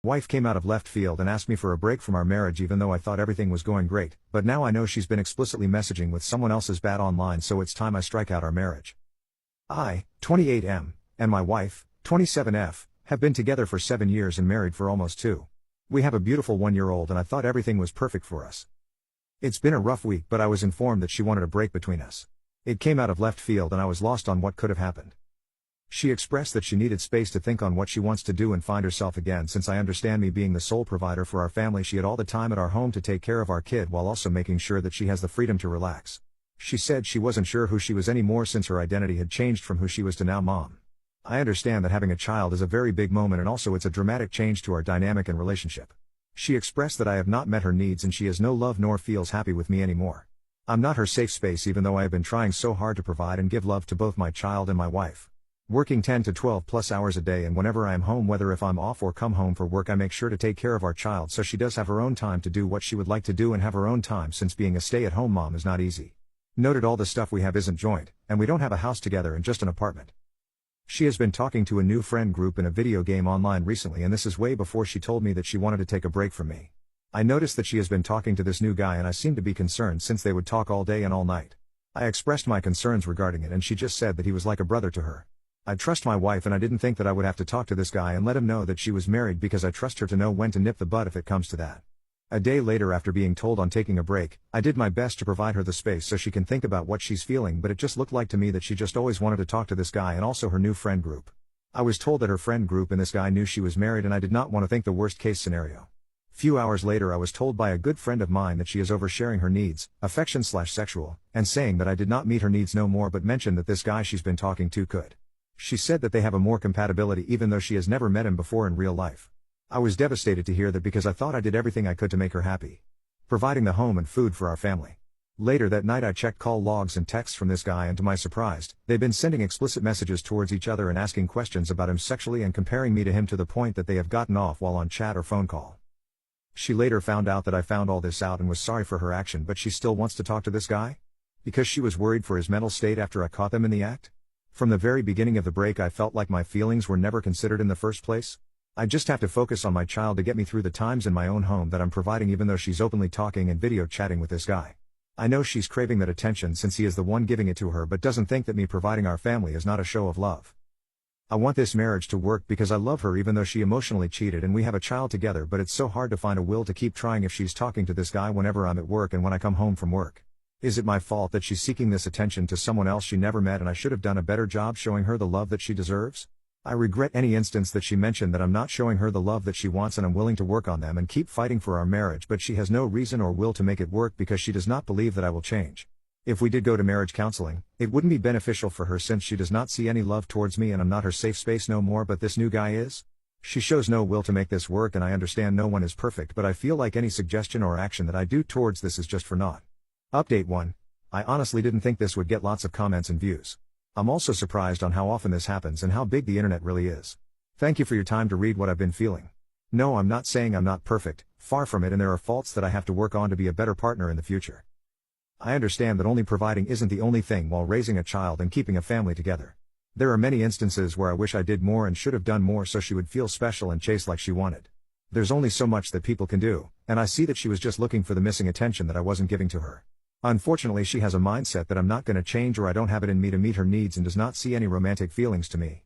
Wife came out of left field and asked me for a break from our marriage even though I thought everything was going great, but now I know she's been explicitly messaging with someone else's bad online, so it's time I strike out our marriage. I, 28M, and my wife, 27F, have been together for 7 years and married for almost 2. We have a beautiful 1-year-old and I thought everything was perfect for us. It's been a rough week, but I was informed that she wanted a break between us. It came out of left field and I was lost on what could have happened. She expressed that she needed space to think on what she wants to do and find herself again. Since I understand me being the sole provider for our family, she had all the time at our home to take care of our kid while also making sure that she has the freedom to relax. She said she wasn't sure who she was anymore since her identity had changed from who she was to now mom. I understand that having a child is a very big moment and also it's a dramatic change to our dynamic and relationship. She expressed that I have not met her needs and she has no love nor feels happy with me anymore. I'm not her safe space even though I have been trying so hard to provide and give love to both my child and my wife. Working 10 to 12 plus hours a day, and whenever I am home, whether if I'm off or come home for work, I make sure to take care of our child so she does have her own time to do what she would like to do and have her own time, since being a stay-at-home mom is not easy. Noted all the stuff we have isn't joint, and we don't have a house together and just an apartment. She has been talking to a new friend group in a video game online recently, and this is way before she told me that she wanted to take a break from me. I noticed that she has been talking to this new guy and I seem to be concerned since they would talk all day and all night. I expressed my concerns regarding it and she just said that he was like a brother to her. I trust my wife and I didn't think that I would have to talk to this guy and let him know that she was married because I trust her to know when to nip the bud if it comes to that. A day later, after being told on taking a break, I did my best to provide her the space so she can think about what she's feeling, but it just looked like to me that she just always wanted to talk to this guy and also her new friend group. I was told that her friend group and this guy knew she was married and I did not want to think the worst case scenario. Few hours later I was told by a good friend of mine that she is oversharing her needs, affection/sexual, and saying that I did not meet her needs no more, but mentioned that this guy she's been talking to could. She said that they have a more compatibility even though she has never met him before in real life. I was devastated to hear that because I thought I did everything I could to make her happy, providing the home and food for our family. Later that night I checked call logs and texts from this guy, and to my surprise, they've been sending explicit messages towards each other and asking questions about him sexually and comparing me to him to the point that they have gotten off while on chat or phone call. She later found out that I found all this out and was sorry for her action, but she still wants to talk to this guy? Because she was worried for his mental state after I caught them in the act? From the very beginning of the break I felt like my feelings were never considered in the first place. I just have to focus on my child to get me through the times in my own home that I'm providing, even though she's openly talking and video chatting with this guy. I know she's craving that attention since he is the one giving it to her, but doesn't think that me providing our family is not a show of love. I want this marriage to work because I love her even though she emotionally cheated and we have a child together, but it's so hard to find a will to keep trying if she's talking to this guy whenever I'm at work and when I come home from work. Is it my fault that she's seeking this attention to someone else she never met and I should have done a better job showing her the love that she deserves? I regret any instance that she mentioned that I'm not showing her the love that she wants, and I'm willing to work on them and keep fighting for our marriage, but she has no reason or will to make it work because she does not believe that I will change. If we did go to marriage counseling, it wouldn't be beneficial for her since she does not see any love towards me and I'm not her safe space no more, but this new guy is? She shows no will to make this work, and I understand no one is perfect, but I feel like any suggestion or action that I do towards this is just for naught. Update 1. I honestly didn't think this would get lots of comments and views. I'm also surprised on how often this happens and how big the internet really is. Thank you for your time to read what I've been feeling. No, I'm not saying I'm not perfect, far from it, and there are faults that I have to work on to be a better partner in the future. I understand that only providing isn't the only thing while raising a child and keeping a family together. There are many instances where I wish I did more and should have done more so she would feel special and chase like she wanted. There's only so much that people can do, and I see that she was just looking for the missing attention that I wasn't giving to her. Unfortunately, she has a mindset that I'm not going to change, or I don't have it in me to meet her needs, and does not see any romantic feelings to me.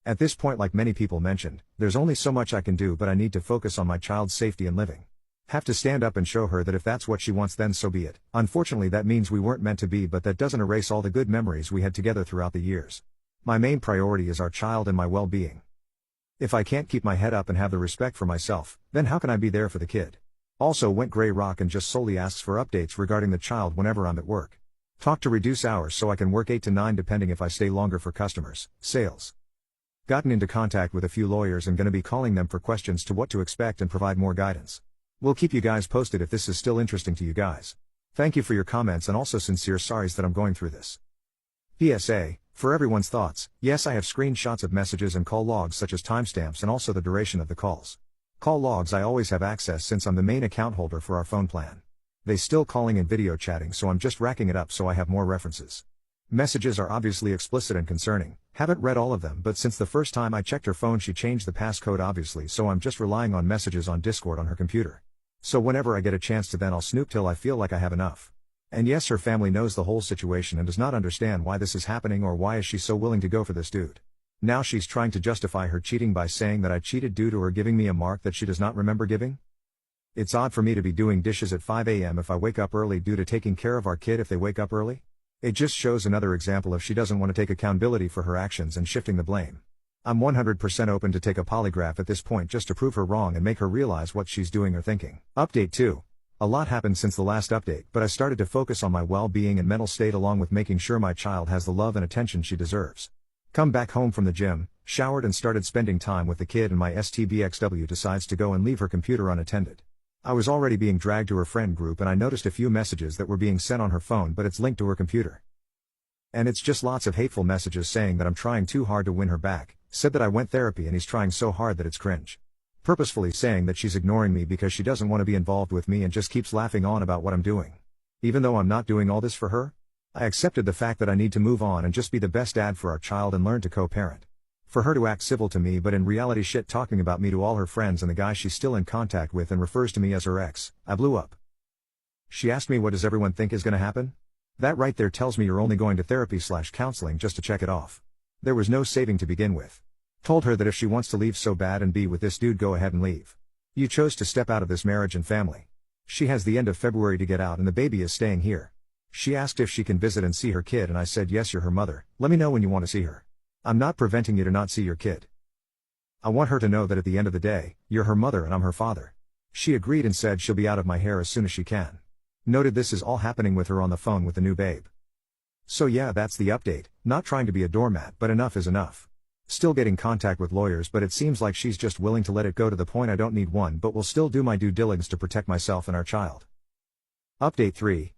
At this point, like many people mentioned, there's only so much I can do, but I need to focus on my child's safety and living. Have to stand up and show her that if that's what she wants, then so be it. Unfortunately, that means we weren't meant to be, but that doesn't erase all the good memories we had together throughout the years. My main priority is our child and my well-being. If I can't keep my head up and have the respect for myself, then how can I be there for the kid? Also went gray rock and just solely asks for updates regarding the child whenever I'm at work. Talk to reduce hours so I can work 8 to 9 depending if I stay longer for customers, sales. Gotten into contact with a few lawyers and gonna be calling them for questions to what to expect and provide more guidance. We'll keep you guys posted if this is still interesting to you guys. Thank you for your comments and also sincere sorries that I'm going through this. PSA, for everyone's thoughts, yes, I have screenshots of messages and call logs such as timestamps and also the duration of the calls. Call logs I always have access since I'm the main account holder for our phone plan. They still calling and video chatting, so I'm just racking it up so I have more references. Messages are obviously explicit and concerning, Haven't read all of them, but since the first time I checked her phone she changed the passcode obviously, so I'm just relying on messages on Discord on her computer. So whenever I get a chance to then I'll snoop till I feel like I have enough. And yes, her family knows the whole situation and does not understand why this is happening or why is she so willing to go for this dude. Now she's trying to justify her cheating by saying that I cheated due to her giving me a mark that she does not remember giving? It's odd for me to be doing dishes at 5 a.m. if I wake up early due to taking care of our kid if they wake up early? It just shows another example of she doesn't want to take accountability for her actions and shifting the blame. I'm 100% open to take a polygraph at this point just to prove her wrong and make her realize what she's doing or thinking. Update 2. A lot happened since the last update, but I started to focus on my well-being and mental state along with making sure my child has the love and attention she deserves. Come back home from the gym, showered and started spending time with the kid, and my STBXW decides to go and leave her computer unattended. I was already being dragged to her friend group and I noticed a few messages that were being sent on her phone, but it's linked to her computer. And it's just lots of hateful messages saying that I'm trying too hard to win her back, said that I went therapy and he's trying so hard that it's cringe. Purposefully saying that she's ignoring me because she doesn't want to be involved with me and just keeps laughing on about what I'm doing. Even though I'm not doing all this for her, I accepted the fact that I need to move on and just be the best dad for our child and learn to co-parent. For her to act civil to me but in reality shit talking about me to all her friends and the guy she's still in contact with and refers to me as her ex, I blew up. She asked me what does everyone think is gonna happen? That right there tells me you're only going to therapy/counseling just to check it off. There was no saving to begin with. Told her that if she wants to leave so bad and be with this dude, go ahead and leave. You chose to step out of this marriage and family. She has the end of February to get out and the baby is staying here. She asked if she can visit and see her kid and I said yes, you're her mother, let me know when you want to see her. I'm not preventing you to not see your kid. I want her to know that at the end of the day, you're her mother and I'm her father. She agreed and said she'll be out of my hair as soon as she can. Noted this is all happening with her on the phone with the new babe. So yeah, that's the update, not trying to be a doormat but enough is enough. Still getting contact with lawyers but it seems like she's just willing to let it go to the point I don't need one but will still do my due diligence to protect myself and our child. Update 3.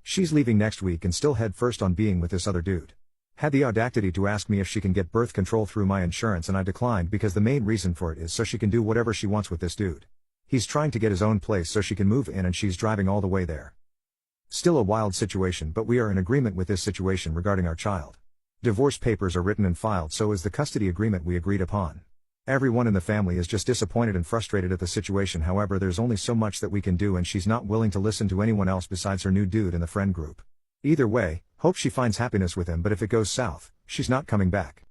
She's leaving next week and still head first on being with this other dude. Had the audacity to ask me if she can get birth control through my insurance and I declined because the main reason for it is so she can do whatever she wants with this dude. He's trying to get his own place so she can move in and she's driving all the way there. Still a wild situation but we are in agreement with this situation regarding our child. Divorce papers are written and filed, so is the custody agreement we agreed upon. Everyone in the family is just disappointed and frustrated at the situation, however there's only so much that we can do and she's not willing to listen to anyone else besides her new dude in the friend group. Either way, hope she finds happiness with him, but if it goes south, she's not coming back.